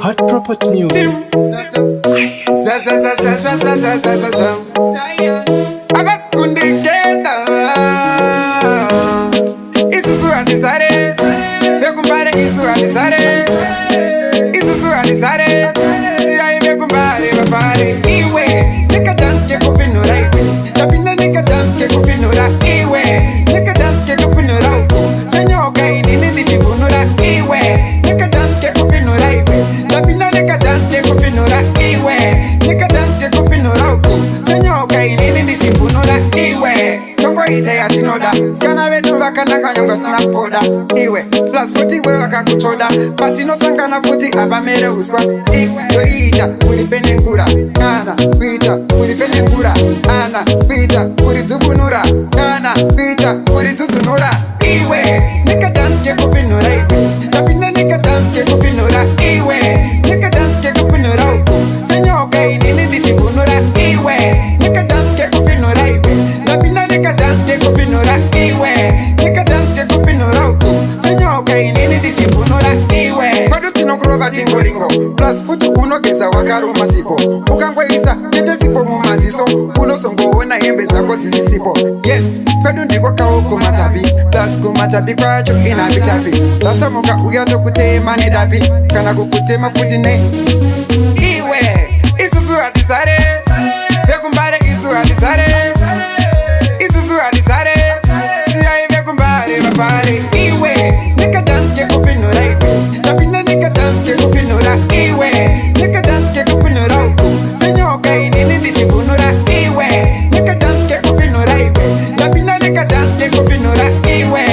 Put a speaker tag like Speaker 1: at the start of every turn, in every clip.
Speaker 1: Hot property news.
Speaker 2: Abaskundikenda Isusu andisare Bekumbare isu andisare Isusu andisare Siya bekumbare babare Iwe Nika dance ke kufinura iwe Tapina nika dance ke kufinura Iwe Nika dance ke kufinura Senyoka inini nijifunura Iwe Nika dance ke kufinura iwe Tapina nika dance ke kufinura Iwe Nika dance ke kufinura Senyoka inini nijifunura Iwe Tongo ite ya tinoda Skana vedu vakananga nyongo sana poda Iwe Plus futi we wakakuchoda Patino sangana futi abamere uswa Iwe ita Uripene nkura Kana Ita Urifene nkura Ana Ita Urizubunura Kana Ita Urizuzunura Iwe Nika dance ke kufinura iwe Tapina nika dance ke kufinura Iwe Nika dance ke kufinura uku Senyoka inini nijifunura Iwe Nika dance ke kufinura iwe Tapina nika dance ke kufinura Iwe Nika dance ke kufinura uku Senyoka inini nijifunura Iwe Kwadu tinokuroba tingoringo Plus futu unogeza wakaruma sipo Ukangweisa nete sipo mumaziso Unosongoona hembe zako zizisipo Yes, kwadu ndiko kao kumatapi Plus kumatapi kwacho inabitapi Lasta moka uyato kutema nedapi Kana kukutema futi ne Iwe, isusu adisare Bekumbare isu adisare Isusu adisare Siya bekumbare babare Iwe, nika dance ke kufinura iwe Tapina nika dance ke kufinura Iwe, nika dance ke kufinura uku Senyoka inini nijifunura Iwe, nika dance ke kufinura iwe Tapina nika dance ke kufinura Iwe,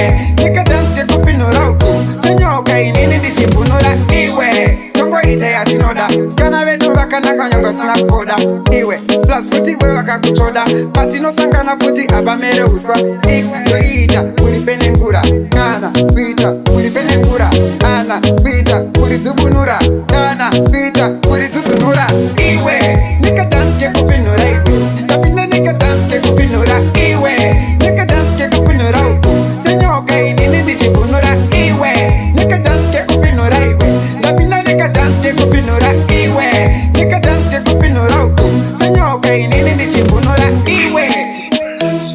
Speaker 2: nika dance ke kufinura uku Senyoka inini nijifunura Iwe Tongo ite ya tinoda Skana vedu vakananga nyongo sana poda Iwe Plus futi we wakakuchoda Patino sangana futi abamere uswa Iwe ita Uripene nkura Kana Ita Urifene nkura Ana Ita Urizubunura Kana Ita